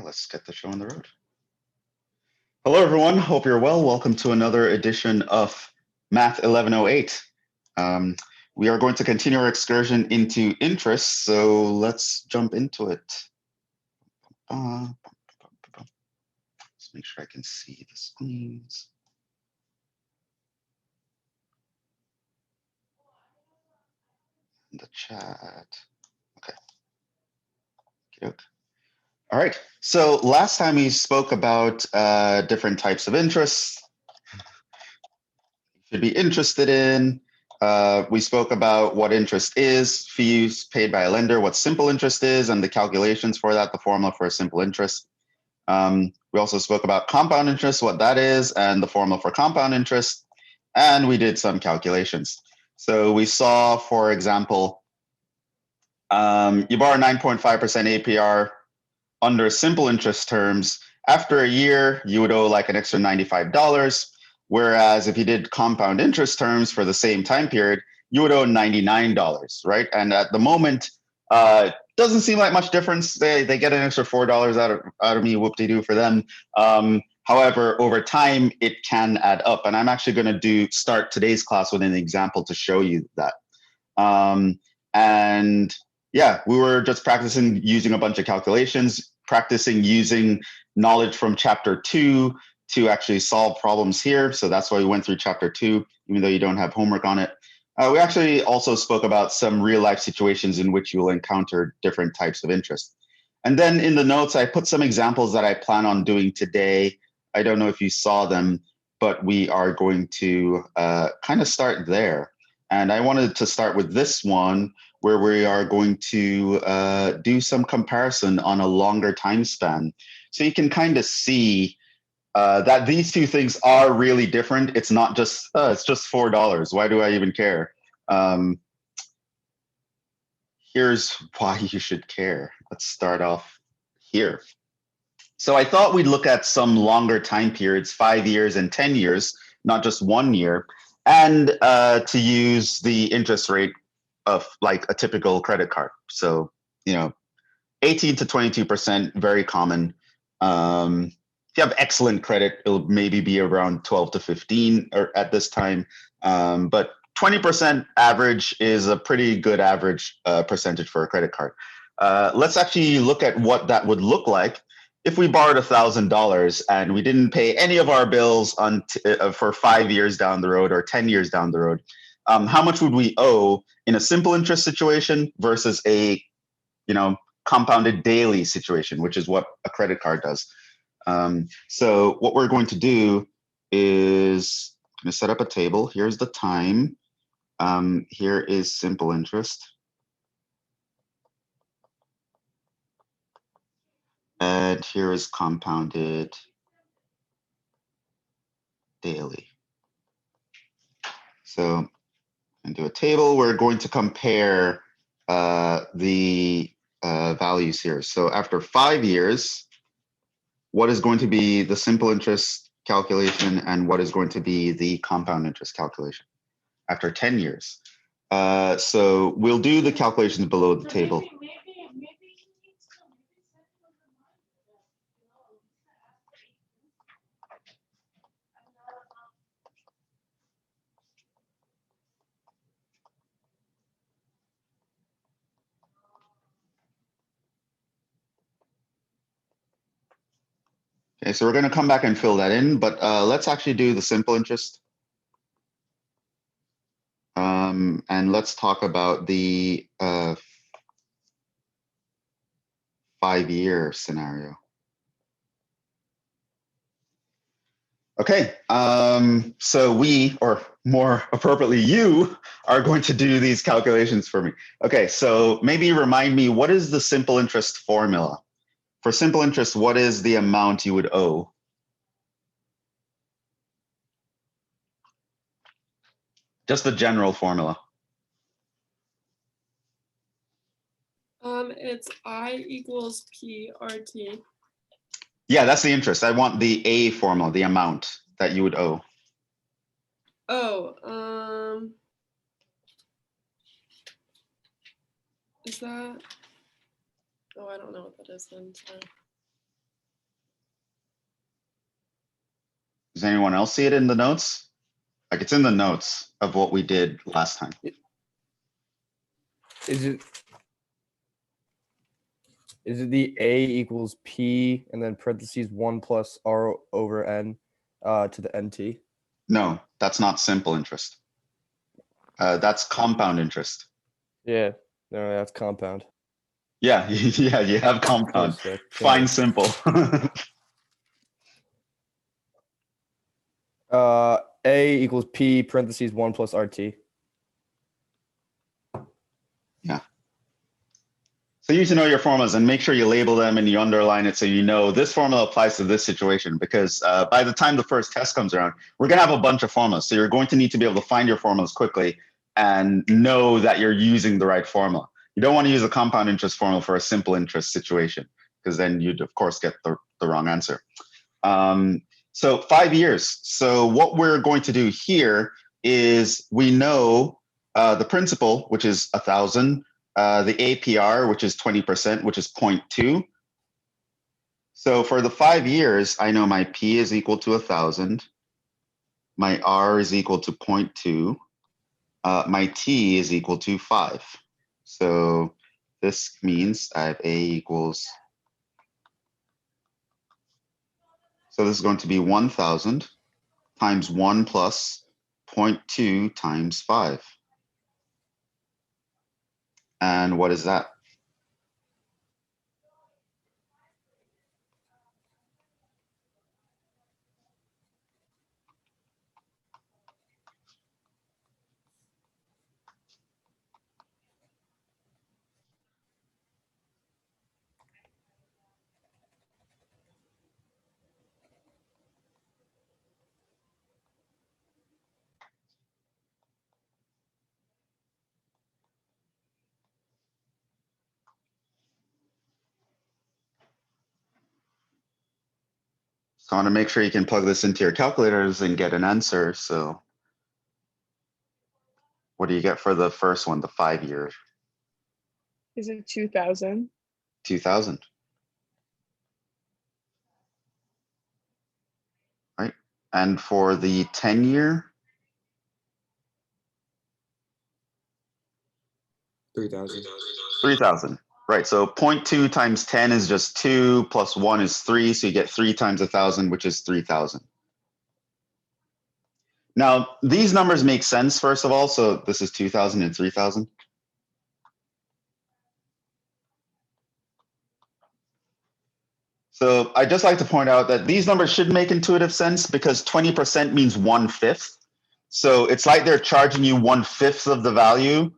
let's get the show on the road. Hello, everyone. Hope you're well. Welcome to another edition of Math 1108. We are going to continue our excursion into interest, so let's jump into it. Let's make sure I can see the screens. In the chat. Okay. All right. So last time we spoke about different types of interests you should be interested in. We spoke about what interest is, fees paid by a lender, what simple interest is, and the calculations for that, the formula for a simple interest. We also spoke about compound interest, what that is, and the formula for compound interest. And we did some calculations. So we saw, for example, you borrow 9.5% APR under simple interest terms. After a year, you would owe like an extra $95. Whereas if you did compound interest terms for the same time period, you would owe $99, right? And at the moment, doesn't seem like much difference. They get an extra $4 out of me, whoop-de-doo for them. However, over time, it can add up. And I'm actually going to start today's class with an example to show you that. And yeah, we were just practicing using a bunch of calculations, practicing using knowledge from chapter 2 to actually solve problems here. So that's why we went through chapter 2, even though you don't have homework on it. We actually also spoke about some real life situations in which you will encounter different types of interest. And then in the notes, I put some examples that I plan on doing today. I don't know if you saw them, but we are going to kind of start there. And I wanted to start with this one, where we are going to do some comparison on a longer time span. So you can kind of see that these two things are really different. It's not just, it's just $4. Why do I even care? Here's why you should care. Let's start off here. So I thought we'd look at some longer time periods, 5 years and 10 years, not just 1 year, and to use the interest rate of like a typical credit card. So, 18 to 22%, very common. If you have excellent credit, it'll maybe be around 12 to 15 or at this time. But 20% average is a pretty good average percentage for a credit card. Let's actually look at what that would look like if we borrowed $1,000 and we didn't pay any of our bills for 5 years down the road or 10 years down the road. How much would we owe in a simple interest situation versus a, compounded daily situation, which is what a credit card does. So what we're going to do is I'm going to set up a table. Here's the time. Here is simple interest. And here is compounded daily. So and do a table. We're going to compare the values here. So after 5 years, what is going to be the simple interest calculation and what is going to be the compound interest calculation after 10 years? So we'll do the calculations below the table. Okay, so we're going to come back and fill that in, but let's actually do the simple interest. And let's talk about the 5-year scenario. Okay, so we, or more appropriately, you are going to do these calculations for me. Okay, so maybe remind me, what is the simple interest formula? For simple interest, what is the amount you would owe? Just the general formula. It's I equals P RT. Yeah, that's the interest. I want the A formula, the amount that you would owe. Oh, is that? Oh, I don't know what that is then. Sorry. Does anyone else see it in the notes? Like it's in the notes of what we did last time. Is it the A equals P and then parentheses 1 plus R over N to the NT? No, that's not simple interest. That's compound interest. Yeah, no, that's compound. Yeah, yeah, you have compound. Close, Find simple. A equals P parentheses 1 plus RT. Yeah. So you need to know your formulas and make sure you label them and you underline it so you know this formula applies to this situation, because by the time the first test comes around, we're going to have a bunch of formulas. So you're going to need to be able to find your formulas quickly and know that you're using the right formula. You don't want to use a compound interest formula for a simple interest situation, because then you'd, of course, get the wrong answer. So 5 years. So what we're going to do here is we know the principal, which is 1,000, the APR, which is 20%, which is 0.2. So for the 5 years, I know my P is equal to 1,000. My R is equal to 0.2. My T is equal to 5. So this means I have A equals. So this is going to be 1,000 times 1 plus 0.2 times 5. And what is that? So I want to make sure you can plug this into your calculators and get an answer. So what do you get for the first one, the 5 year? Is it 2,000? 2,000. Right. And for the 10 year? 3,000. 3,000. Right. So 0.2 times 10 is just 2 plus 1 is 3. So you get 3 times 1,000, which is 3,000. Now, these numbers make sense, first of all. So this is 2,000 and 3,000. So I just like to point out that these numbers should make intuitive sense because 20% means 1/5. So it's like they're charging you 1/5 of the value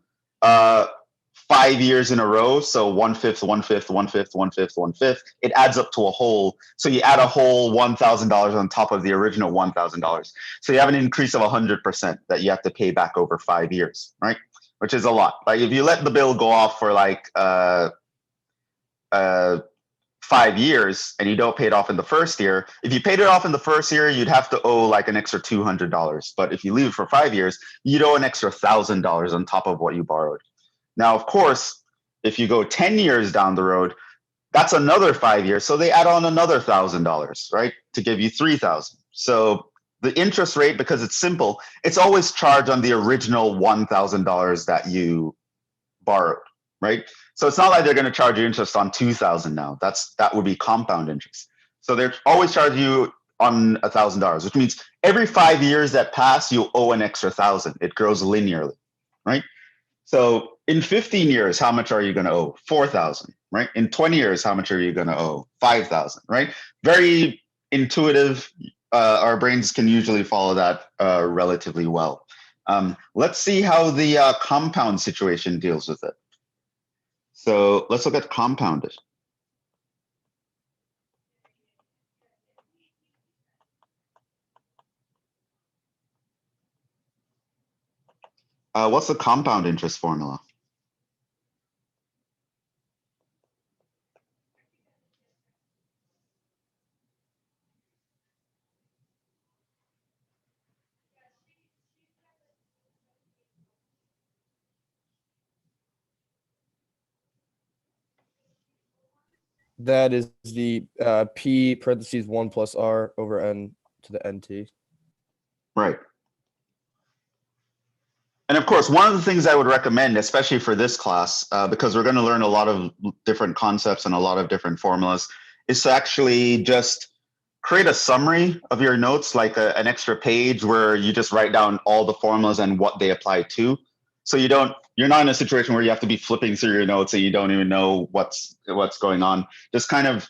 5 years in a row. So 1/5, 1/5, 1/5, 1/5, 1/5. It adds up to a whole. So you add a whole $1,000 on top of the original $1,000. So you have an increase of 100% that you have to pay back over 5 years, right? Which is a lot. Like if you let the bill go off for like 5 years and you don't pay it off in the first year, if you paid it off in the first year, you'd have to owe like an extra $200. But if you leave it for 5 years, you'd owe an extra $1,000 on top of what you borrowed. Now, of course, if you go 10 years down the road, that's another 5 years. So they add on another $1,000, right? To give you 3,000. So the interest rate, because it's simple, it's always charged on the original $1,000 that you borrowed, right? So it's not like they're going to charge you interest on 2,000 now. That would be compound interest. So they're always charging you on $1,000, which means every 5 years that pass, you owe an extra 1,000. It grows linearly, right? So in 15 years, how much are you going to owe? 4,000, right? In 20 years, how much are you going to owe? 5,000, right? Very intuitive. Our brains can usually follow that relatively well. Let's see how the compound situation deals with it. So let's look at compounded. What's the compound interest formula? That is the P parentheses 1 plus R over N to the NT. Right. And of course, one of the things I would recommend, especially for this class, because we're going to learn a lot of different concepts and a lot of different formulas, is to actually just create a summary of your notes, like an extra page where you just write down all the formulas and what they apply to. So you're not in a situation where you have to be flipping through your notes and you don't even know what's going on. Just kind of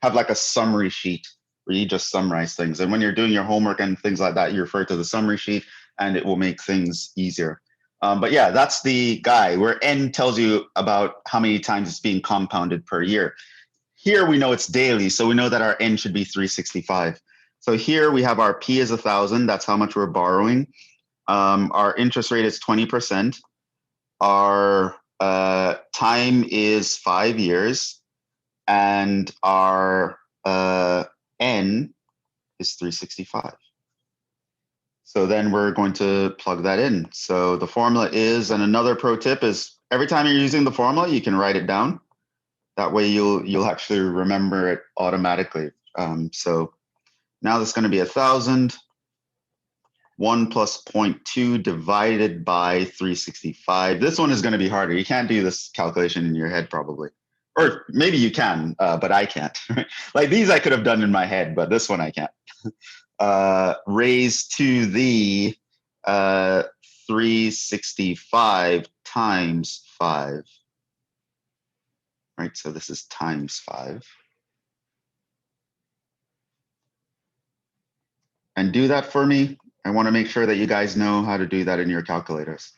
have like a summary sheet where you just summarize things. And when you're doing your homework and things like that, you refer to the summary sheet and it will make things easier. But yeah, that's the guy where n tells you about how many times it's being compounded per year. Here we know it's daily, so we know that our n should be 365. So here we have our p is 1,000. That's how much we're borrowing. Our interest rate is 20%. Our time is 5 years, and our n is 365. So then we're going to plug that in. So the formula is, and another pro tip is every time you're using the formula, you can write it down. That way you'll actually remember it automatically. So now that's going to be 1,000. 1 plus 0.2 divided by 365. This one is going to be harder. You can't do this calculation in your head probably. Or maybe you can, but I can't. Like these I could have done in my head, but this one I can't. Raised to the 365 times 5. Right, so this is times 5. And do that for me. I want to make sure that you guys know how to do that in your calculators.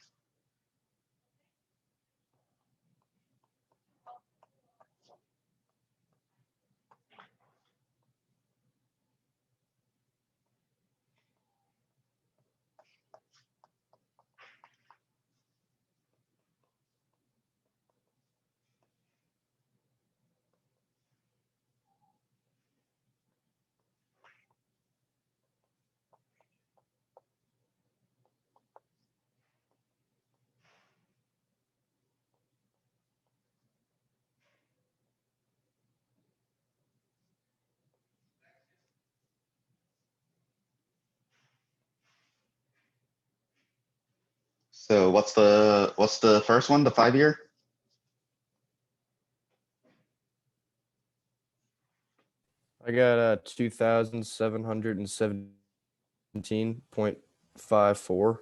So what's the first one, the 5 year? I got 2,717.54.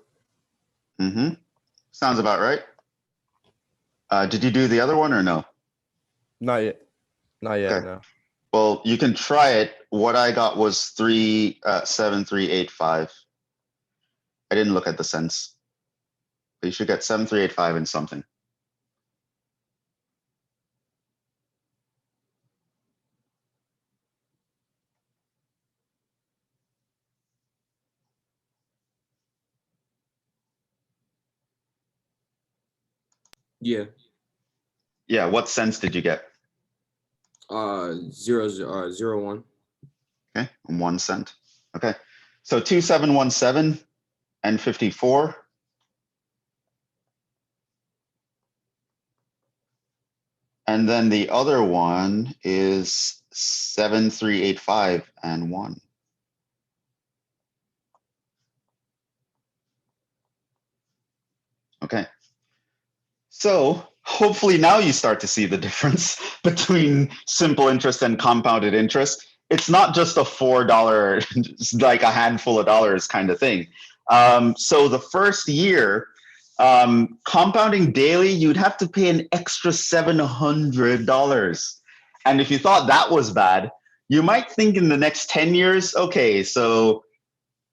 Mm-hmm. Sounds about right. Did you do the other one or no? Not yet. Not yet, Okay. no. Well, you can try it. What I got was 7385. I didn't look at the cents. But you should get 7385 and something. Yeah. Yeah, what cents did you get? 0.01. Okay, 1 cent. Okay, so 2717 and 54. And then the other one is 7385 and 1. Okay. So hopefully now you start to see the difference between simple interest and compounded interest. It's not just a $4, like a handful of dollars kind of thing. So the first year, compounding daily, you'd have to pay an extra $700. And if you thought that was bad, you might think in the next 10 years, okay, so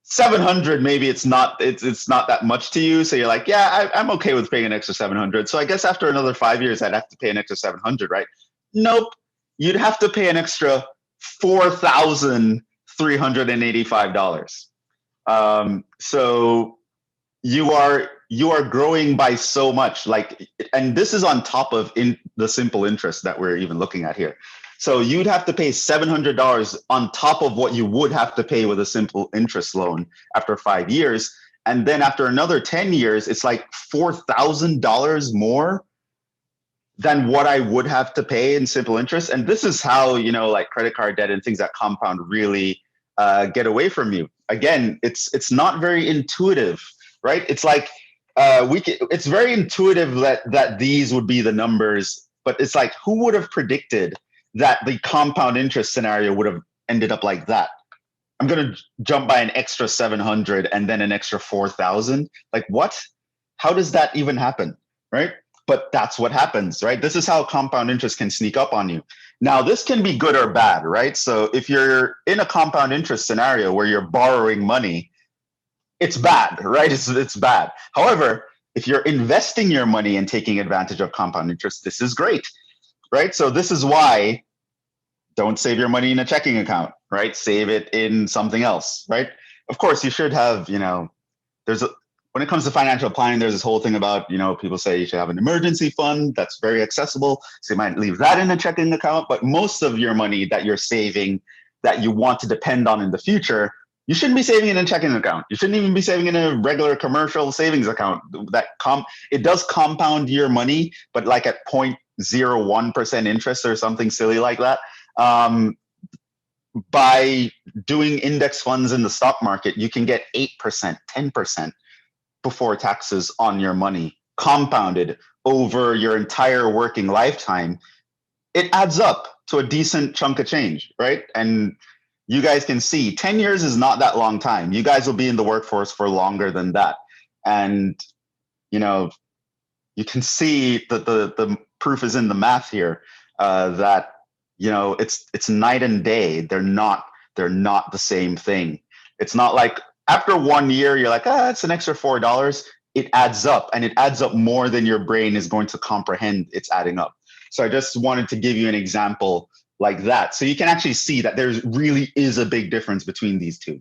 700, maybe it's not that much to you, so you're like, yeah, I'm okay with paying an extra 700. So I guess after another 5 years I'd have to pay an extra 700, right? Nope, you'd have to pay an extra $4,385. So you are growing by so much, like, and this is on top of the simple interest that we're even looking at here. So you'd have to pay $700 on top of what you would have to pay with a simple interest loan after 5 years. And then after another 10 years, it's like $4,000 more than what I would have to pay in simple interest. And this is how, like credit card debt and things that compound really get away from you. Again, it's not very intuitive, right? It's like it's very intuitive that these would be the numbers, but it's like, who would have predicted that the compound interest scenario would have ended up like that? I'm going to jump by an extra 700 and then an extra 4,000. Like, what? How does that even happen, right? But that's what happens, right? This is how compound interest can sneak up on you. Now, this can be good or bad, right? So if you're in a compound interest scenario where you're borrowing money, it's bad, right? It's bad. However, if you're investing your money and taking advantage of compound interest, this is great, right? So this is why don't save your money in a checking account, right? Save it in something else, right? Of course, you should have, when it comes to financial planning, there's this whole thing about, people say you should have an emergency fund that's very accessible. So you might leave that in a checking account, but most of your money that you're saving that you want to depend on in the future, you shouldn't be saving in a checking account. You shouldn't even be saving in a regular commercial savings account. It does compound your money, but like at 0.01% interest or something silly like that. By doing index funds in the stock market, you can get 8%, 10% before taxes on your money, compounded over your entire working lifetime. It adds up to a decent chunk of change, right? And you guys can see 10 years is not that long time. You guys will be in the workforce for longer than that. And, you can see that the proof is in the math here, that it's night and day. They're not the same thing. It's not like after 1 year you're like, it's an extra $4. It adds up, and it adds up more than your brain is going to comprehend. It's adding up. So I just wanted to give you an example like that, so you can actually see that there really is a big difference between these two.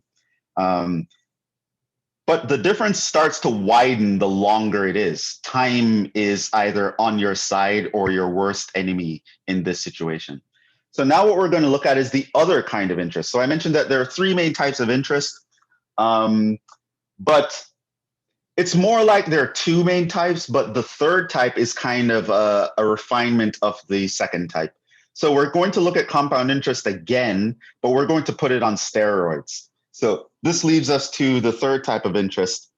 But the difference starts to widen the longer it is. Time is either on your side or your worst enemy in this situation. So now what we're going to look at is the other kind of interest. So I mentioned that there are three main types of interest, but it's more like there are two main types, but the third type is kind of a refinement of the second type. So we're going to look at compound interest again, but we're going to put it on steroids. So this leads us to the third type of interest,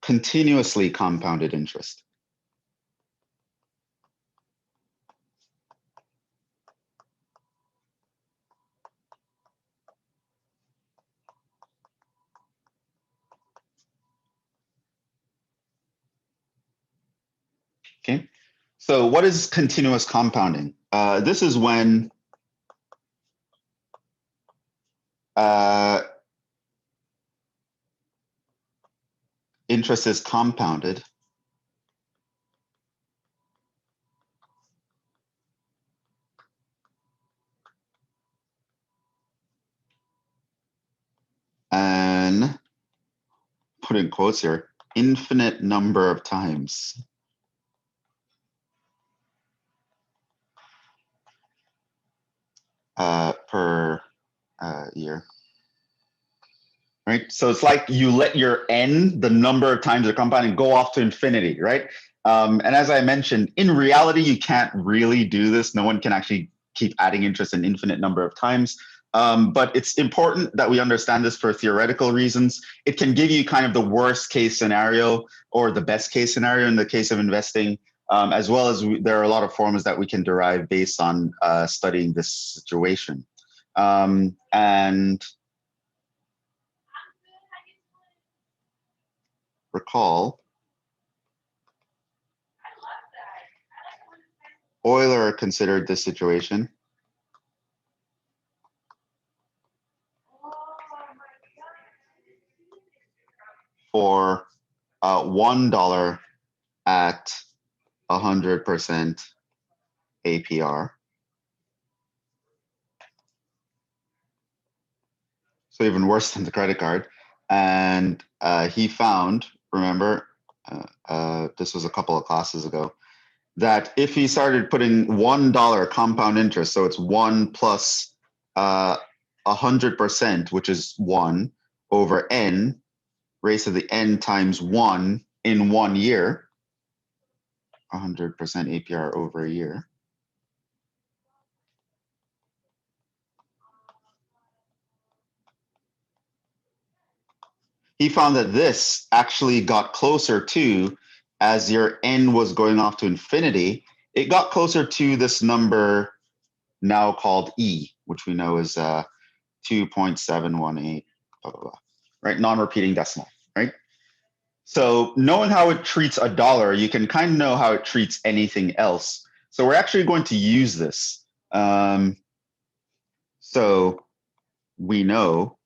continuously compounded interest. Okay, so what is continuous compounding? This is when interest is compounded and, put in quotes here, infinite number of times. Per year. Right? So it's like you let your n, the number of times you're compounding, go off to infinity, right? And as I mentioned, in reality, you can't really do this. No one can actually keep adding interest an infinite number of times. But it's important that we understand this for theoretical reasons. It can give you kind of the worst case scenario or the best case scenario in the case of investing, as well as there are a lot of formulas that we can derive based on studying this situation. And recall, Euler considered this situation for $1 at 100% APR. So even worse than the credit card. And he found, remember, this was a couple of classes ago, that if he started putting $1 compound interest, so it's 1 plus 100%, which is 1 over n, raised to the n times 1 in 1 year, 100% APR over a year, he found that this actually got closer to, as your n was going off to infinity, it got closer to this number now called e, which we know is 2.718, blah, blah, blah, right? Non-repeating decimal, right? So knowing how it treats a dollar, you can kind of know how it treats anything else. So we're actually going to use this. So we know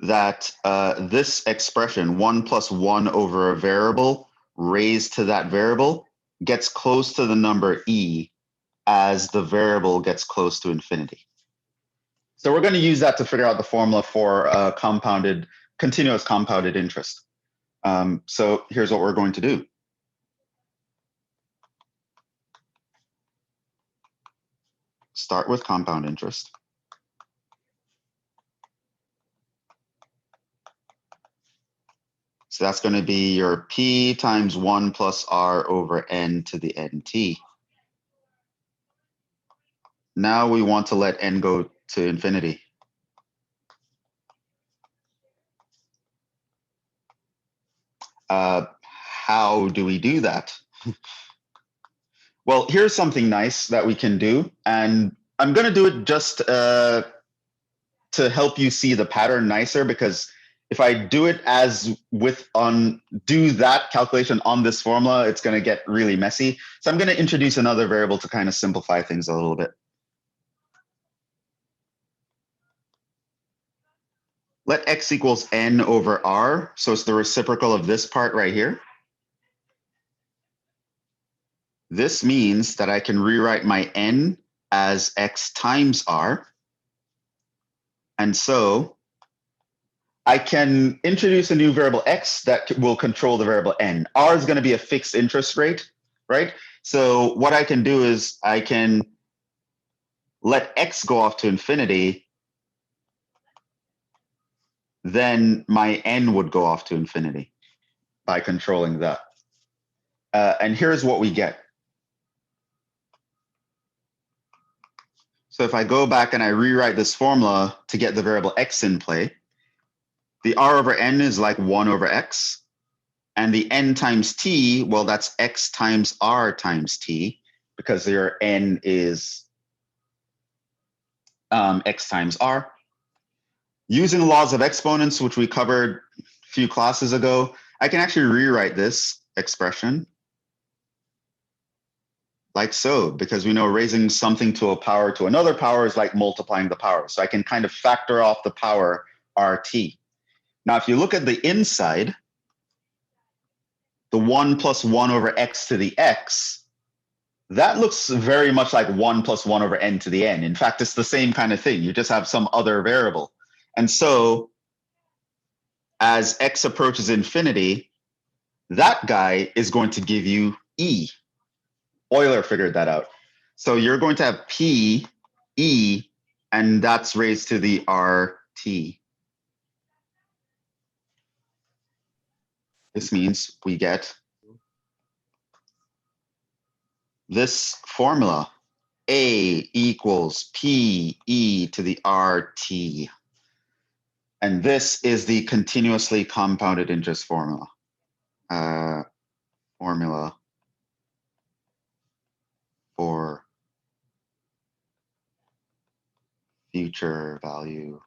that this expression, 1 plus 1 over a variable raised to that variable, gets close to the number e as the variable gets close to infinity. So we're going to use that to figure out the formula for continuous compounded interest. So here's what we're going to do. Start with compound interest. So that's going to be your p times 1 plus r over n to the nt. Now we want to let n go to infinity. How do we do that? Well, here's something nice that we can do, and I'm going to do it just to help you see the pattern nicer, because if I do it do that calculation on this formula, it's going to get really messy. So I'm going to introduce another variable to kind of simplify things a little bit. Let x equals n over r. So it's the reciprocal of this part right here. This means that I can rewrite my n as x times r. And so I can introduce a new variable x that will control the variable n. R is going to be a fixed interest rate, right? So what I can do is I can let x go off to infinity, then my n would go off to infinity by controlling that. And here's what we get. So if I go back and I rewrite this formula to get the variable x in play, the r over n is like 1 over x. And the n times t, well, that's x times r times t, because your n is x times r. Using the laws of exponents, which we covered a few classes ago, I can actually rewrite this expression like so, because we know raising something to a power to another power is like multiplying the power. So I can kind of factor off the power rt. Now, if you look at the inside, the 1 plus 1 over x to the x, that looks very much like 1 plus 1 over n to the n. In fact, it's the same kind of thing. You just have some other variable. And so as x approaches infinity, that guy is going to give you e. Euler figured that out. So you're going to have p, e, and that's raised to the rt. This means we get this formula, A equals P e to the RT. And this is the continuously compounded interest formula. Formula for future value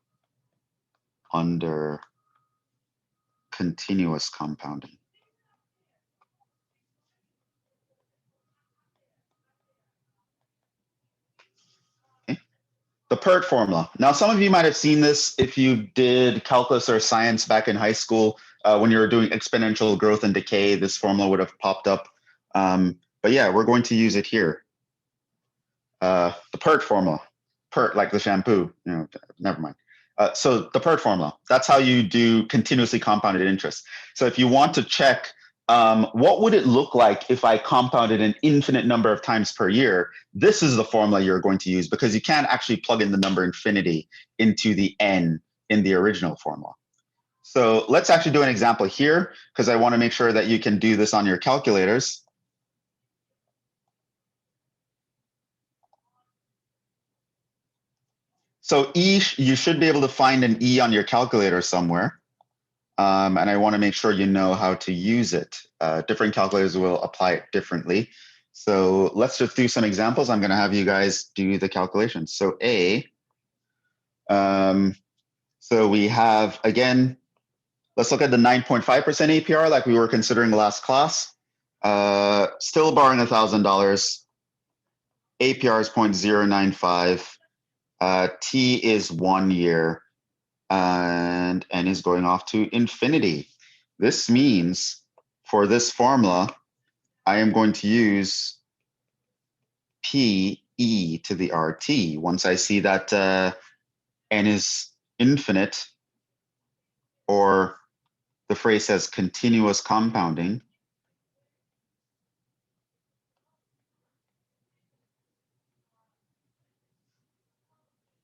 under continuous compounding. The PERT formula. Now, some of you might have seen this if you did calculus or science back in high school. When you were doing exponential growth and decay, this formula would have popped up. But yeah, we're going to use it here. The PERT formula. PERT, like the shampoo. Never mind. So the PERT formula, that's how you do continuously compounded interest. So if you want to check what would it look like if I compounded an infinite number of times per year, this is the formula you're going to use, because you can't actually plug in the number infinity into the n in the original formula. So let's actually do an example here, because I want to make sure that you can do this on your calculators. So you should be able to find an E on your calculator somewhere. And I want to make sure you know how to use it. Different calculators will apply it differently. So let's just do some examples. I'm going to have you guys do the calculations. So so we have, again, let's look at the 9.5% APR like we were considering last class. Still borrowing $1,000. APR is 0.095. T is 1 year. And n is going off to infinity. This means for this formula, I am going to use PE to the RT. Once I see that n is infinite, or the phrase says continuous compounding,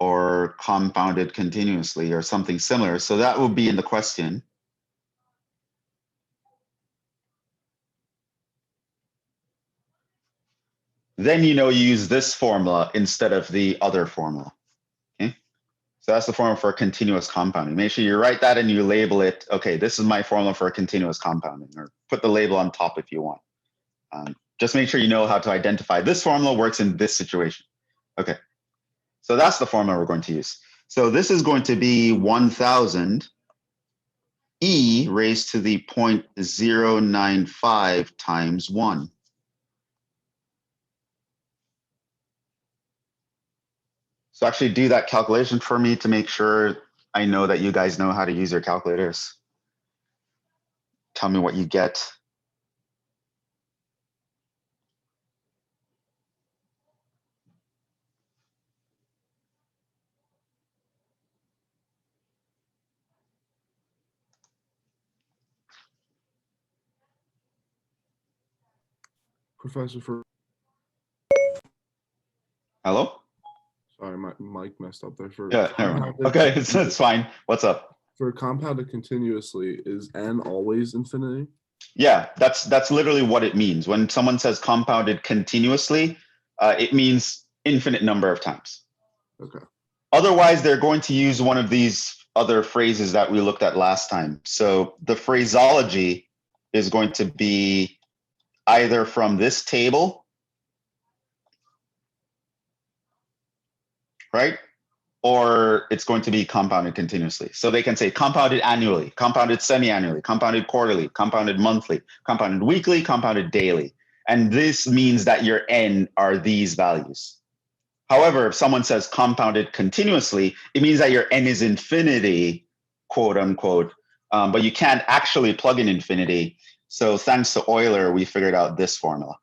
or compounded continuously, or something similar. So that will be in the question. Then you use this formula instead of the other formula. Okay, so that's the formula for continuous compounding. Make sure you write that and you label it. Okay, this is my formula for continuous compounding, or put the label on top if you want. Just make sure you know how to identify this formula works in this situation. Okay, so that's the formula we're going to use. So this is going to be 1,000 e raised to the 0.095 times 1. So actually do that calculation for me to make sure I know that you guys know how to use your calculators. Tell me what you get. Professor, for Hello? sorry, my mic messed up there. For Yeah, never mind. compounded Okay, it's fine. What's up? For compounded continuously, is n always infinity? Yeah, that's literally what it means. When someone says compounded continuously, it means infinite number of times. Okay. Otherwise, they're going to use one of these other phrases that we looked at last time. So the phraseology is going to be either from this table, right? Or it's going to be compounded continuously. So they can say compounded annually, compounded semi-annually, compounded quarterly, compounded monthly, compounded weekly, compounded daily. And this means that your n are these values. However, if someone says compounded continuously, it means that your n is infinity, quote unquote, but you can't actually plug in infinity. So thanks to Euler, we figured out this formula.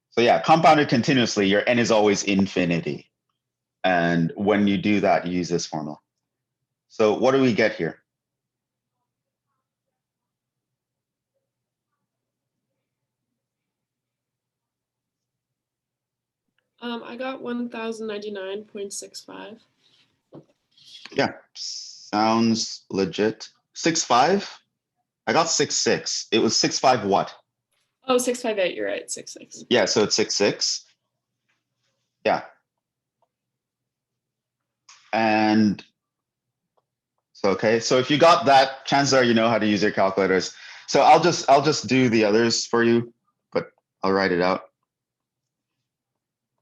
So yeah, compounded continuously, your n is always infinity. And when you do that, you use this formula. So what do we get here? I got 1,099.65. Yeah, sounds legit. 6.5? I got 6.6. It was 6.5 what? Oh, 658, you're right, 66. Yeah, so it's 6.6. Yeah. And so, okay, so if you got that, chances are you know how to use your calculators. So I'll just do the others for you, but I'll write it out.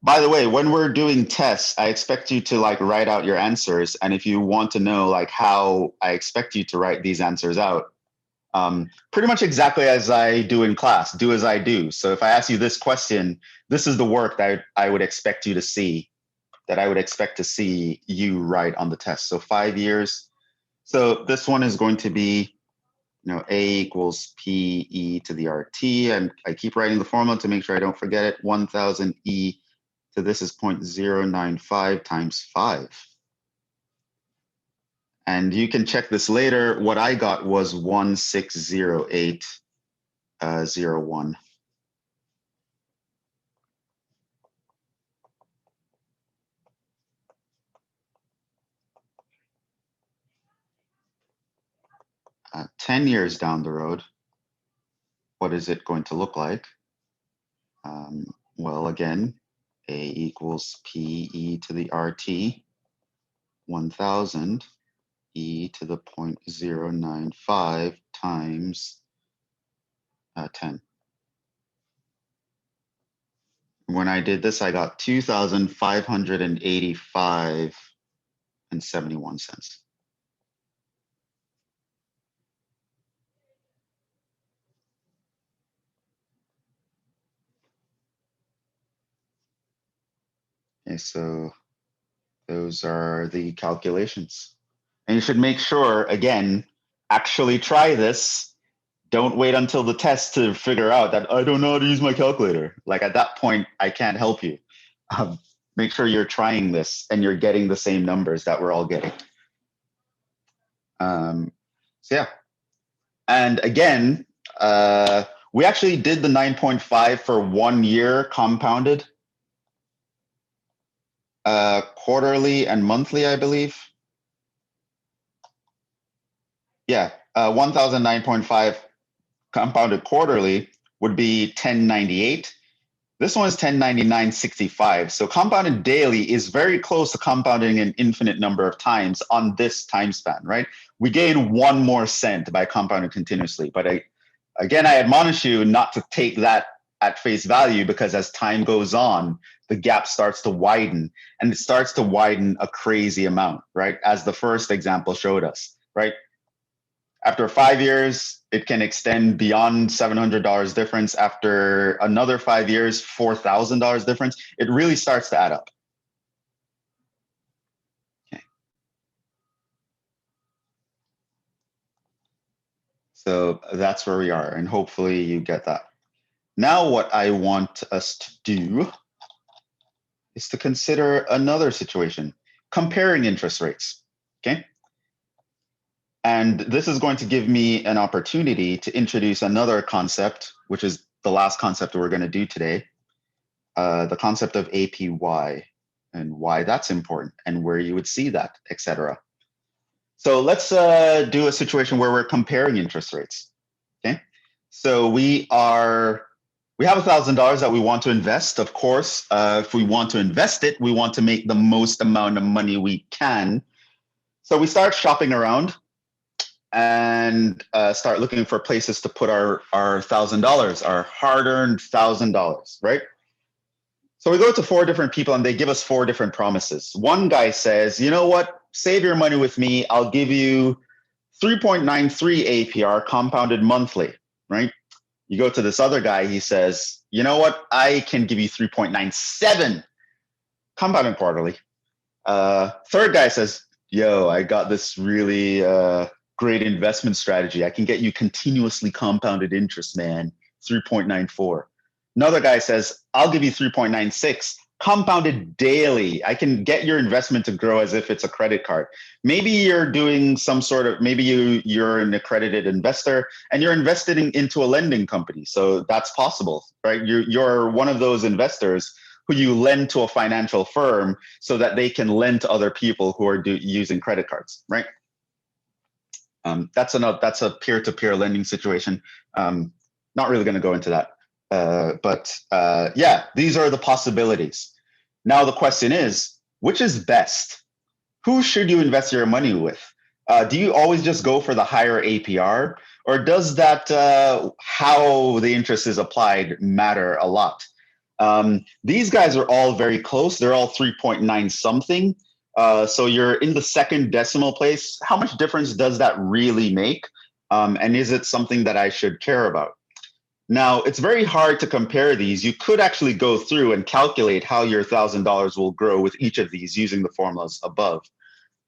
By the way, when we're doing tests, I expect you to like write out your answers. And if you want to know like how I expect you to write these answers out, pretty much exactly as I do in class, do as I do. So if I ask you this question, this is the work that I would expect you to see, that I would expect to see you write on the test. So 5 years. So this one is going to be, A equals PE to the RT. And I keep writing the formula to make sure I don't forget it. 1,000 E to this is 0.095 times 5. And you can check this later. What I got was 1608.01. Uh, 10 years down the road, what is it going to look like? Well, again, A equals PE to the RT. 1000 e to the 0.095 times 10. When I did this, I got 2,585 and 71 cents. Okay, so those are the calculations. And you should make sure, again, actually try this. Don't wait until the test to figure out that I don't know how to use my calculator. Like at that point, I can't help you. Make sure you're trying this and you're getting the same numbers that we're all getting. So yeah. And again, we actually did the 9.5 for 1 year compounded, quarterly and monthly, I believe. Yeah, 1009.5 compounded quarterly would be 1098. This one is 1099.65. So compounded daily is very close to compounding an infinite number of times on this time span, right? We gain 1 more cent by compounding continuously. But again, I admonish you not to take that at face value, because as time goes on, the gap starts to widen, and it starts to widen a crazy amount, right? As the first example showed us, right? After 5 years, it can extend beyond $700 difference. After another 5 years, $4,000 difference. It really starts to add up. Okay. So that's where we are, and hopefully you get that. Now what I want us to do is to consider another situation, comparing interest rates, okay? And this is going to give me an opportunity to introduce another concept, which is the last concept we're going to do today, the concept of APY and why that's important and where you would see that, etc. So let's do a situation where we're comparing interest rates. Okay, so we have $1,000 that we want to invest. Of course, if we want to invest it, we want to make the most amount of money we can. So we start shopping around and start looking for places to put our $1,000, our hard-earned $1,000, right? So we go to 4 different people and they give us 4 different promises. One guy says, you know what, save your money with me. I'll give you 3.93 APR compounded monthly, right? You go to this other guy, he says, you know what, I can give you 3.97 compounded quarterly. Third guy says, yo, I got this really great investment strategy. I can get you continuously compounded interest, man, 3.94. Another guy says, I'll give you 3.96 compounded daily. I can get your investment to grow as if it's a credit card. Maybe you're doing some sort of, maybe you're an accredited investor and you're investing into a lending company. So that's possible, right? You're one of those investors who you lend to a financial firm so that they can lend to other people who are using credit cards, right? That's a peer-to-peer lending situation. Not really going to go into that. But yeah, these are the possibilities. Now the question is, which is best? Who should you invest your money with? Do you always just go for the higher APR, or does that how the interest is applied matter a lot? These guys are all very close. They're all 3.9 something. So you're in the second decimal place. How much difference does that really make? And is it something that I should care about? Now, it's very hard to compare these. You could actually go through and calculate how your $1,000 will grow with each of these using the formulas above.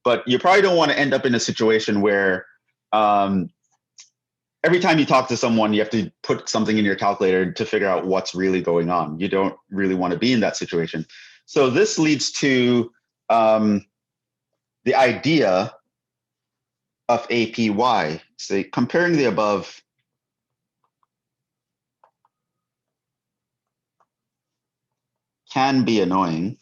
But you probably don't want to end up in a situation where every time you talk to someone, you have to put something in your calculator to figure out what's really going on. You don't really want to be in that situation. So this leads to the idea of APY. So comparing the above can be annoying.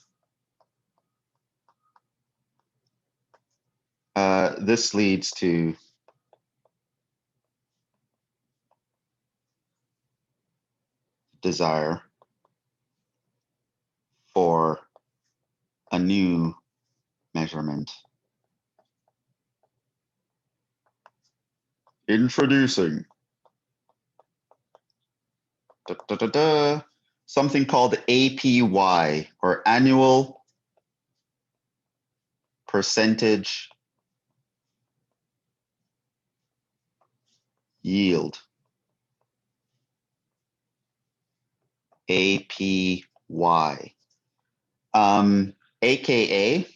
This leads to desire for a new measurement Introducing something called APY, or annual percentage yield. APY. AKA,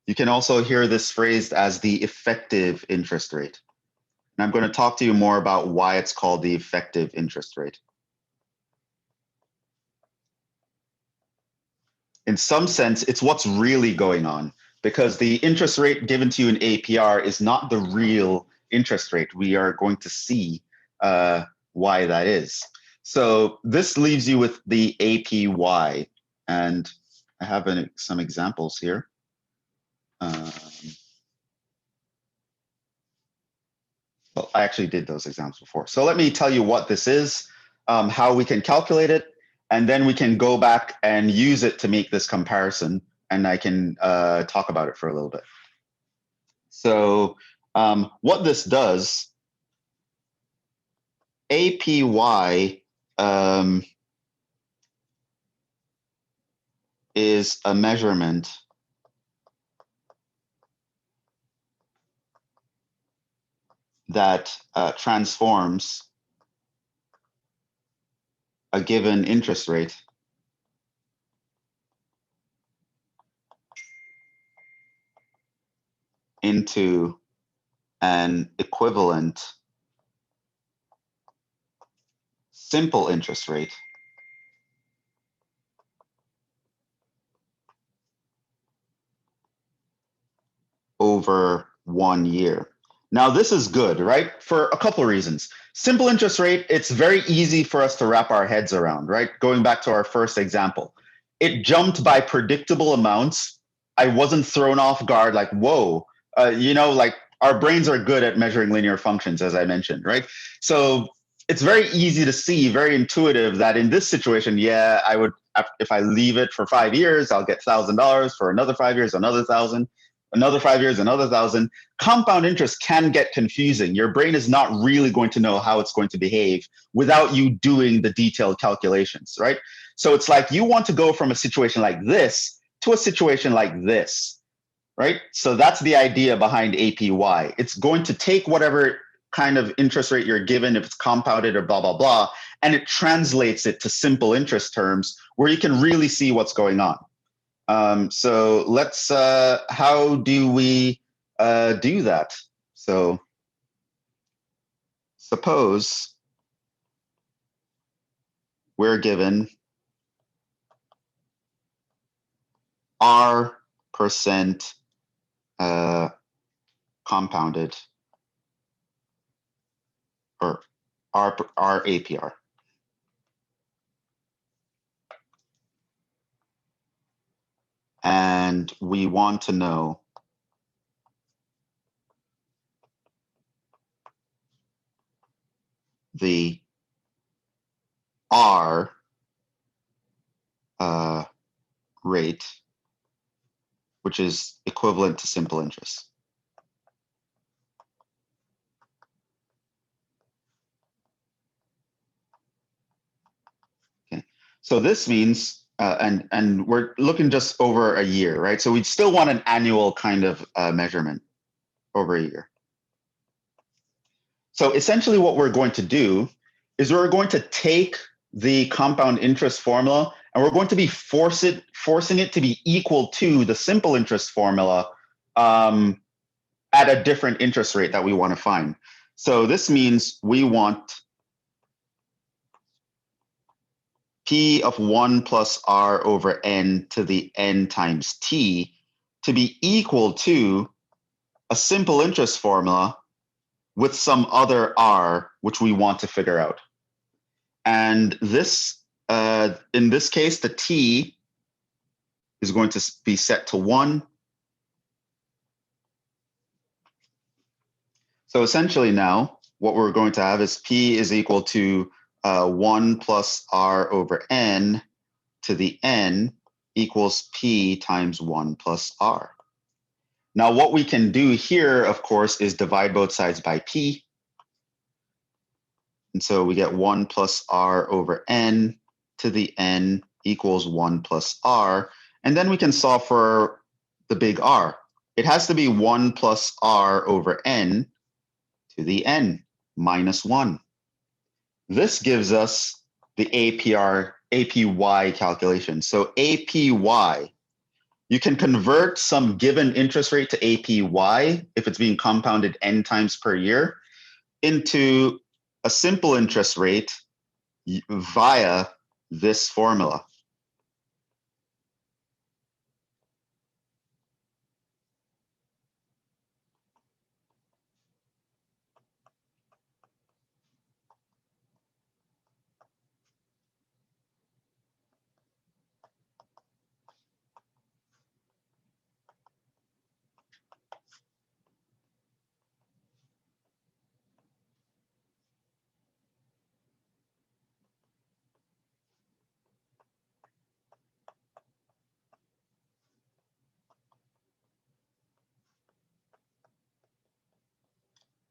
you can also hear this phrased as the effective interest rate. And I'm going to talk to you more about why it's called the effective interest rate. In some sense, it's what's really going on, because the interest rate given to you in APR is not the real interest rate. We are going to see why that is. So this leaves you with the APY, and I have some examples here. Well, I actually did those examples before. So let me tell you what this is, how we can calculate it, and then we can go back and use it to make this comparison, and I can talk about it for a little bit. So what this does, APY is a measurement that transforms a given interest rate into an equivalent simple interest rate over 1 year. Now, this is good, right? For a couple of reasons. Simple interest rate, it's very easy for us to wrap our heads around, right? Going back to our first example, it jumped by predictable amounts. I wasn't thrown off guard like, whoa, like our brains are good at measuring linear functions, as I mentioned, right? So it's very easy to see, very intuitive that in this situation, yeah, I would, if I leave it for 5 years, I'll get $1,000. For another 5 years, another 1,000. Another 5 years, another 1,000. Compound interest can get confusing. Your brain is not really going to know how it's going to behave without you doing the detailed calculations, right? So it's like you want to go from a situation like this to a situation like this, right? So that's the idea behind APY. It's going to take whatever kind of interest rate you're given, if it's compounded or blah, blah, blah, and it translates it to simple interest terms where you can really see what's going on. So let's, how do we do that? So suppose we're given R% compounded, or R APR. And we want to know the R rate, which is equivalent to simple interest. Okay, so this means, and we're looking just over a year, right? So we still want an annual kind of measurement over a year. So essentially what we're going to do is we're going to take the compound interest formula and we're going to be forcing it to be equal to the simple interest formula at a different interest rate that we want to find. So this means we want P of 1 plus R over N to the N times T to be equal to a simple interest formula with some other R, which we want to figure out. And this, in this case, the T is going to be set to 1. So essentially now, what we're going to have is P is equal to 1 plus R over N to the N equals P times 1 plus R. Now, what we can do here, of course, is divide both sides by p. And so we get 1 plus r over n to the n equals 1 plus r. And then we can solve for the big R. It has to be 1 plus r over n to the n minus 1. This gives us the APY calculation. So APY, you can convert some given interest rate to APY if it's being compounded n times per year into a simple interest rate via this formula.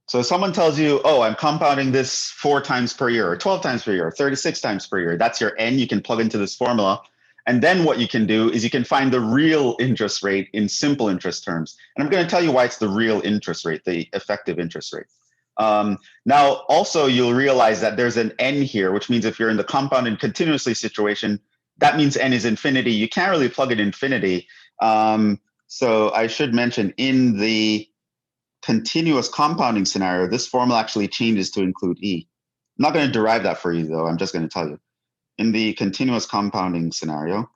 So if someone tells you, oh, I'm compounding this 4 times per year, or 12 times per year, or 36 times per year, that's your n, you can plug into this formula. And then what you can do is you can find the real interest rate in simple interest terms. And I'm going to tell you why it's the real interest rate, the effective interest rate. Now, also, you'll realize that there's an n here, which means if you're in the compounded continuously situation, that means n is infinity. You can't really plug in infinity. So I should mention in the continuous compounding scenario, this formula actually changes to include e. I'm not going to derive that for you, though. I'm just going to tell you. In the continuous compounding scenario,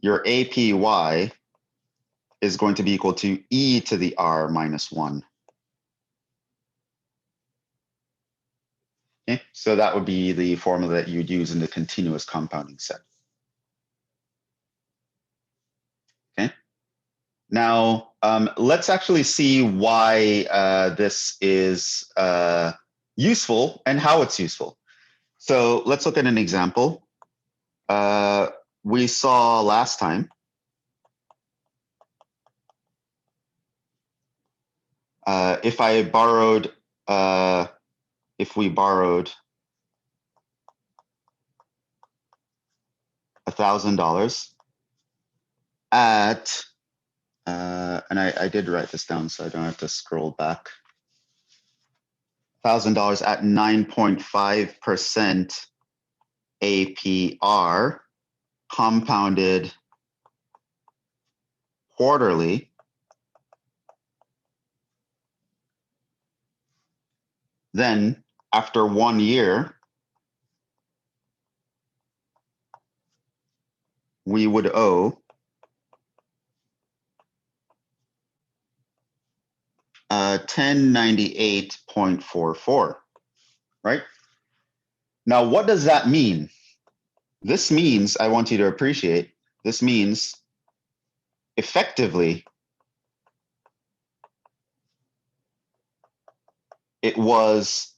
your APY is going to be equal to e to the r minus 1. Okay, so that would be the formula that you'd use in the continuous compounding set. Okay. Now, let's actually see why this is useful and how it's useful. So let's look at an example. We saw last time if we borrowed $1,000 at and I did write this down so I don't have to scroll back. $1,000 at 9.5% APR compounded quarterly. Then after 1 year, we would owe $1,098.44, right? Now, what does that mean? This means, I want you to appreciate, this means effectively it was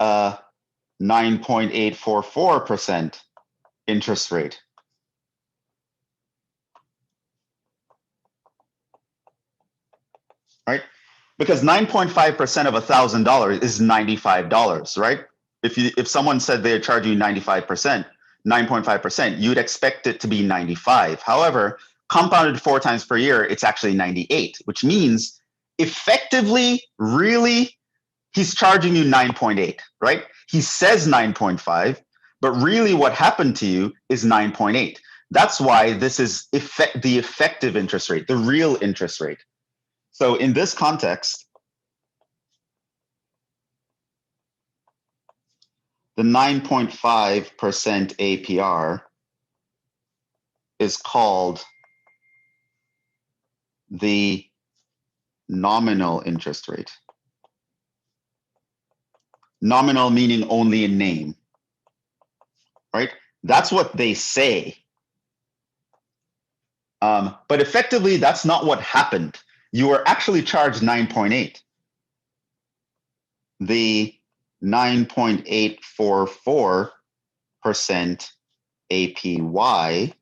a 9.844% interest rate. Right? Because 9.5% of $1,000 is $95, right? If someone said they're charging you 95%, 9.5%, you'd expect it to be 95. However, compounded 4 times per year, it's actually 98, which means effectively, really, he's charging you 9.8, right? He says 9.5, but really what happened to you is 9.8. That's why this is the effective interest rate, the real interest rate. So in this context, the 9.5% APR is called the nominal interest rate. Nominal meaning only in name, right? That's what they say. But effectively, that's not what happened. You were actually charged 9.8. The 9.844% APY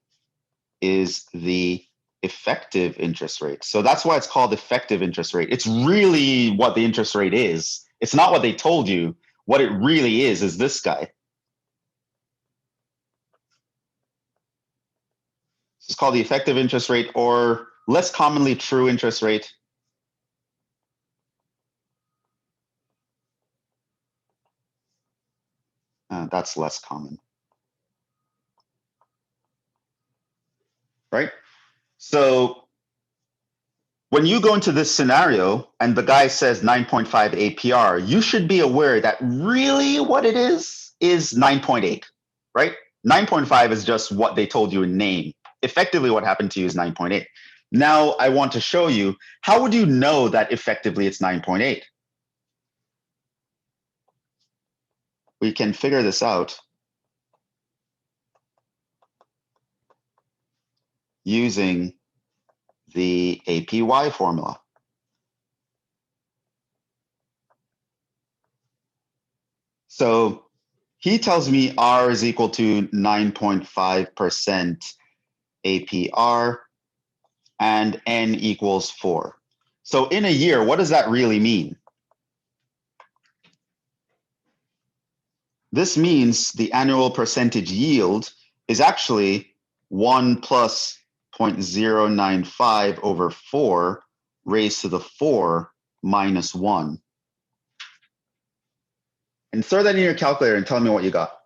is the effective interest rate. So that's why it's called effective interest rate. It's really what the interest rate is. It's not what they told you. What it really is this guy. It's called the effective interest rate, or less commonly true interest rate. That's less common. Right? So when you go into this scenario and the guy says 9.5 APR, you should be aware that really what it is 9.8, right? 9.5 is just what they told you in name. Effectively, what happened to you is 9.8. Now I want to show you, how would you know that effectively it's 9.8? We can figure this out using the APY formula. So he tells me R is equal to 9.5% APR and N equals 4. So in a year, what does that really mean? This means the annual percentage yield is actually 1 plus 0.095 over 4 raised to the 4 minus 1. And throw that in your calculator and tell me what you got.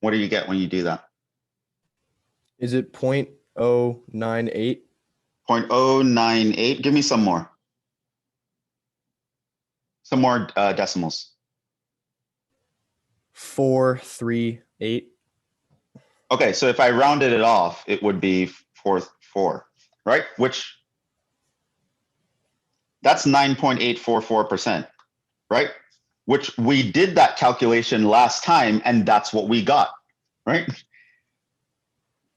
What do you get when you do that? Is it 0.098? 0.098. Give me some more. Some more decimals. 438. Okay, so if I rounded it off, it would be 4, right? Which that's 9.844%, right? Which we did that calculation last time, and that's what we got, right?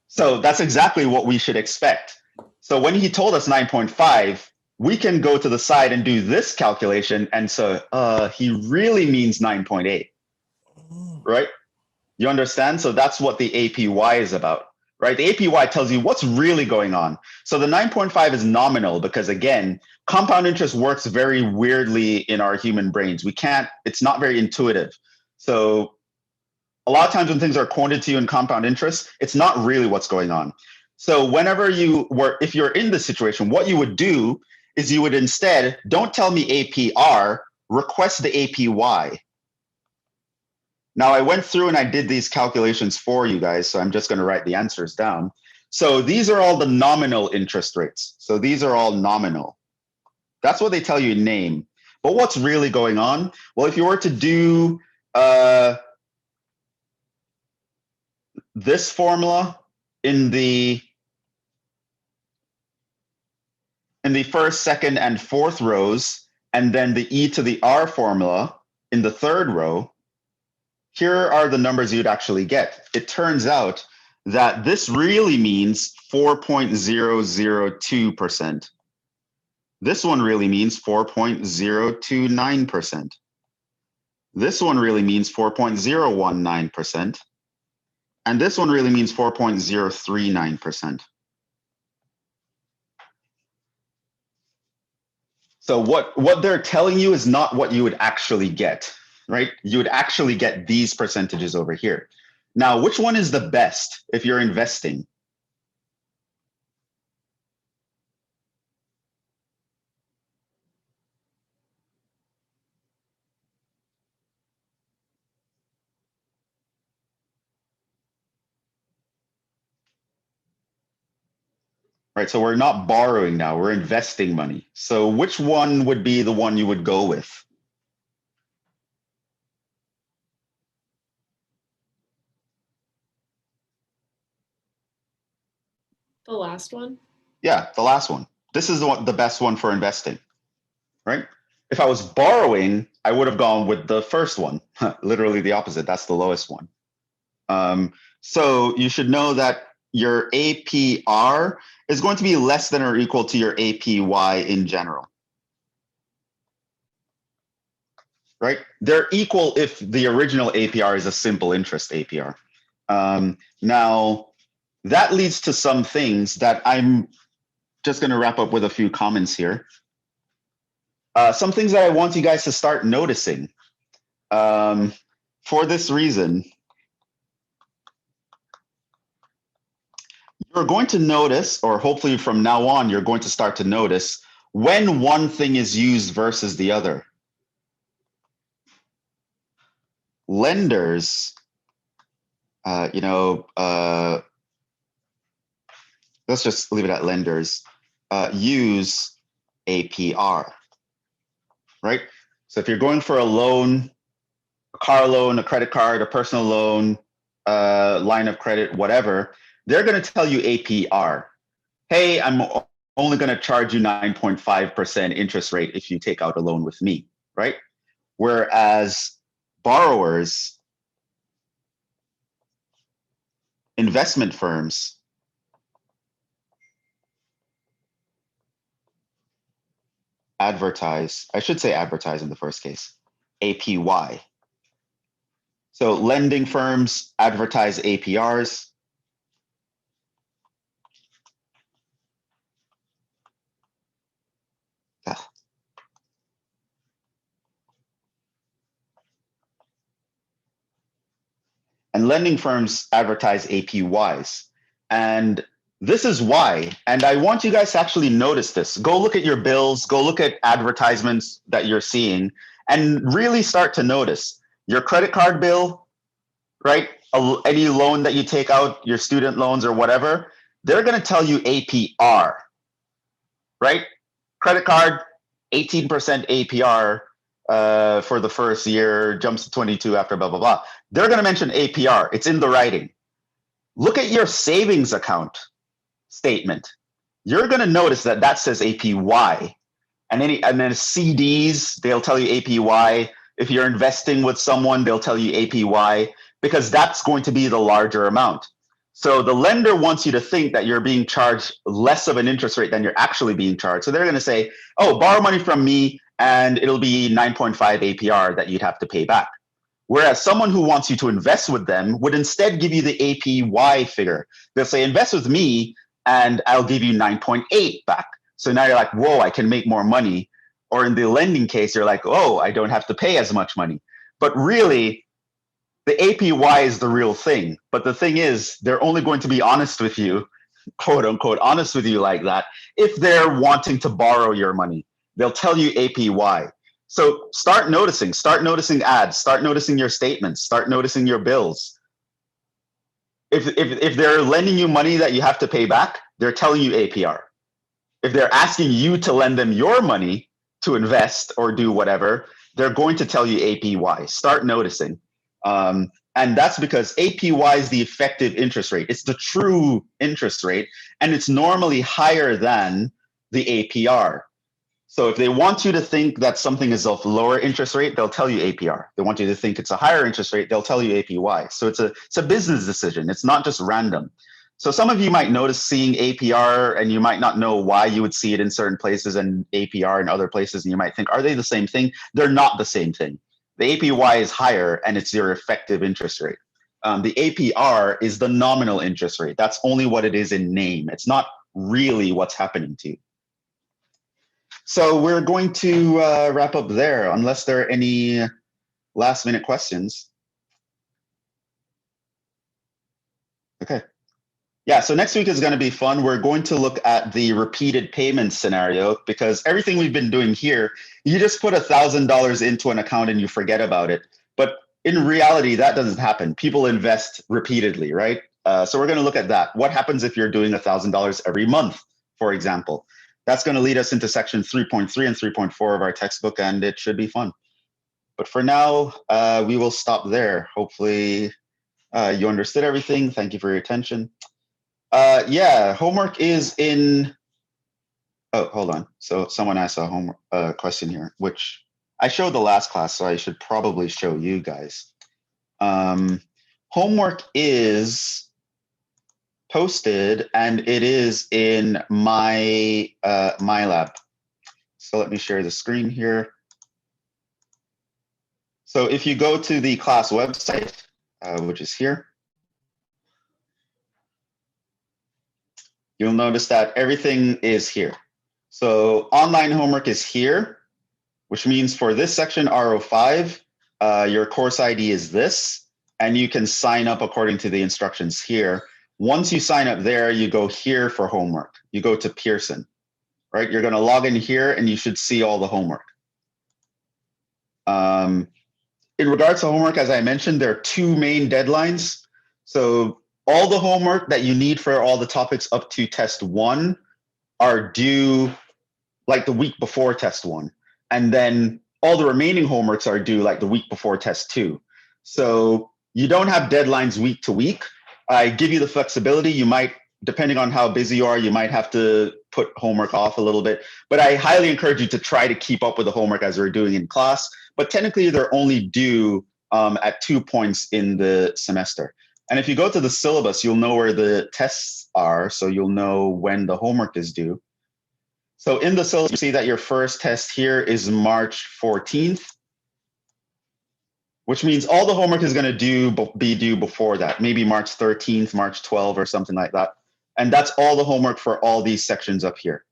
So that's exactly what we should expect. So when he told us 9.5, we can go to the side and do this calculation, and so he really means 9.8, right? You understand? So that's what the APY is about, right? The APY tells you what's really going on. So the 9.5 is nominal because, again, compound interest works very weirdly in our human brains. It's not very intuitive. So a lot of times when things are quoted to you in compound interest, it's not really what's going on. So whenever if you're in this situation, what you would do is you would instead, don't tell me APR, request the APY. Now I went through and I did these calculations for you guys, so I'm just going to write the answers down. So these are all the nominal interest rates. So these are all nominal. That's what they tell you in name. But what's really going on? Well, if you were to do this formula in the first, second, and fourth rows, and then the e to the r formula in the third row, here are the numbers you'd actually get. It turns out that this really means 4.002%. This one really means 4.029%. This one really means 4.019%. And this one really means 4.039%. So what they're telling you is not what you would actually get, right? You would actually get these percentages over here. Now, which one is the best if you're investing? Right, so we're not borrowing now, we're investing money. So which one would be the one you would go with? The last one. Yeah, the last one. This is the best one for investing, right? If I was borrowing, I would have gone with the first one, literally the opposite. That's the lowest one. So you should know that your APR is going to be less than or equal to your APY in general. Right? They're equal if the original APR is a simple interest APR. Now, that leads to some things that I'm just going to wrap up with a few comments here. Some things that I want you guys to start noticing. For this reason, you're going to notice, or hopefully from now on, you're going to start to notice when one thing is used versus the other. Lenders, let's just leave it at lenders, use APR, right? So if you're going for a loan, a car loan, a credit card, a personal loan, line of credit, whatever, they're going to tell you APR. Hey, I'm only going to charge you 9.5% interest rate if you take out a loan with me, right? Whereas borrowers, investment firms, advertise in the first case, APY. So lending firms advertise APRs. And lending firms advertise APYs. And this is why, and I want you guys to actually notice this. Go look at your bills, go look at advertisements that you're seeing, and really start to notice your credit card bill, right? Any loan that you take out, your student loans or whatever, they're going to tell you APR, right? Credit card, 18% APR for the first year, jumps to 22 after blah, blah, blah. They're going to mention APR. It's in the writing. Look at your savings account statement. You're going to notice that that says APY. And then CDs, they'll tell you APY. If you're investing with someone, they'll tell you APY because that's going to be the larger amount. So the lender wants you to think that you're being charged less of an interest rate than you're actually being charged. So they're going to say, oh, borrow money from me and it'll be 9.5 APR that you'd have to pay back. Whereas someone who wants you to invest with them would instead give you the APY figure. They'll say, invest with me and I'll give you 9.8 back. So now you're like, whoa, I can make more money. Or in the lending case, you're like, oh, I don't have to pay as much money. But really, the APY is the real thing. But the thing is, they're only going to be honest with you, quote unquote, honest with you like that, if they're wanting to borrow your money. They'll tell you APY. So start noticing ads, start noticing your statements, start noticing your bills. If they're lending you money that you have to pay back, they're telling you APR. If they're asking you to lend them your money to invest or do whatever, they're going to tell you APY. Start noticing. And that's because APY is the effective interest rate. It's the true interest rate, and it's normally higher than the APR. So if they want you to think that something is of lower interest rate, they'll tell you APR. They want you to think it's a higher interest rate, they'll tell you APY. So it's a business decision. It's not just random. So some of you might notice seeing APR and you might not know why you would see it in certain places and APR in other places. And you might think, are they the same thing? They're not the same thing. The APY is higher and it's your effective interest rate. The APR is the nominal interest rate. That's only what it is in name. It's not really what's happening to you. So we're going to wrap up there unless there are any last minute questions. Okay. Yeah, so next week is going to be fun. We're going to look at the repeated payment scenario because everything we've been doing here, you just put $1,000 into an account and you forget about it. But in reality, that doesn't happen. People invest repeatedly, right? So we're going to look at that. What happens if you're doing $1,000 every month, for example? That's going to lead us into section 3.3 and 3.4 of our textbook, and it should be fun. But for now, we will stop there. Hopefully you understood everything. Thank you for your attention. Yeah, homework is in. Oh, hold on. So someone asked a homework question here, which I showed the last class, so I should probably show you guys. Homework is posted, and it is in my my lab. So let me share the screen here. So if you go to the class website, which is here, you'll notice that everything is here. So online homework is here, which means for this section, RO5, your course ID is this, and you can sign up according to the instructions here. Once you sign up there, you go here for homework. You go to Pearson, right? You're gonna log in here and you should see all the homework. In regards to homework, as I mentioned, there are two main deadlines. So all the homework that you need for all the topics up to test 1 are due like the week before test 1. And then all the remaining homeworks are due like the week before test 2. So you don't have deadlines week to week. I give you the flexibility. You might, depending on how busy you are, you might have to put homework off a little bit. But I highly encourage you to try to keep up with the homework as we're doing in class. But technically, they're only due at 2 points in the semester. And if you go to the syllabus, you'll know where the tests are. So you'll know when the homework is due. So in the syllabus, you see that your first test here is March 14th, which means all the homework is going to be due before that, maybe March 13th, March 12th, or something like that. And that's all the homework for all these sections up here.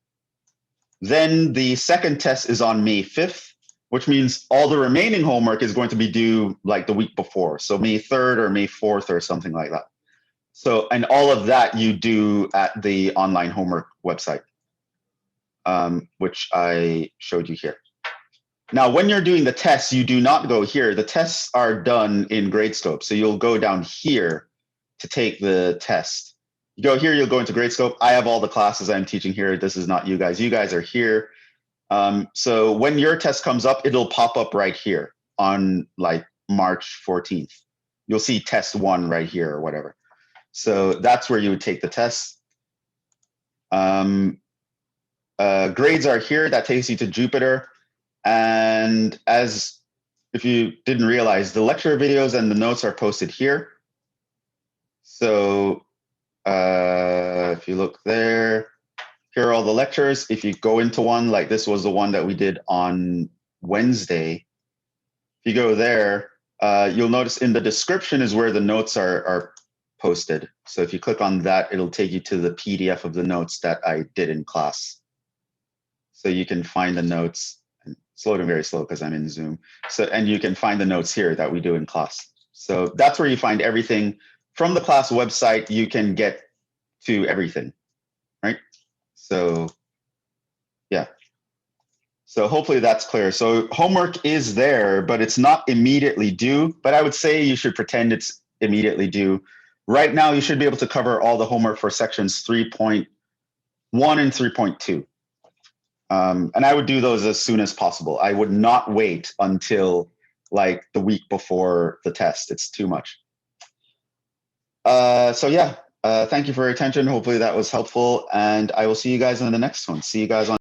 Then the second test is on May 5th, which means all the remaining homework is going to be due like the week before. So May 3rd or May 4th or something like that. So, and all of that you do at the online homework website, which I showed you here. Now, when you're doing the tests, you do not go here. The tests are done in Gradescope. So you'll go down here to take the test. You go here, you'll go into Gradescope. I have all the classes I'm teaching here. This is not you guys. You guys are here. So when your test comes up, it'll pop up right here on like March 14th. You'll see test 1 right here or whatever. So that's where you would take the test. Grades are here. That takes you to Jupyter. And as if you didn't realize, the lecture videos and the notes are posted here. So if you look there, here are all the lectures. If you go into one, like this was the one that we did on Wednesday. If you go there, you'll notice in the description is where the notes are posted. So if you click on that, it'll take you to the PDF of the notes that I did in class. So you can find the notes. It's loading very slow because I'm in Zoom. So, and you can find the notes here that we do in class. So that's where you find everything. From the class website, you can get to everything, right? So yeah. So hopefully that's clear. So homework is there, but it's not immediately due. But I would say you should pretend it's immediately due. Right now, you should be able to cover all the homework for sections 3.1 and 3.2. And I would do those as soon as possible. I would not wait until like the week before the test. It's too much. So yeah, thank you for your attention. Hopefully that was helpful. And I will see you guys in the next one. See you guys on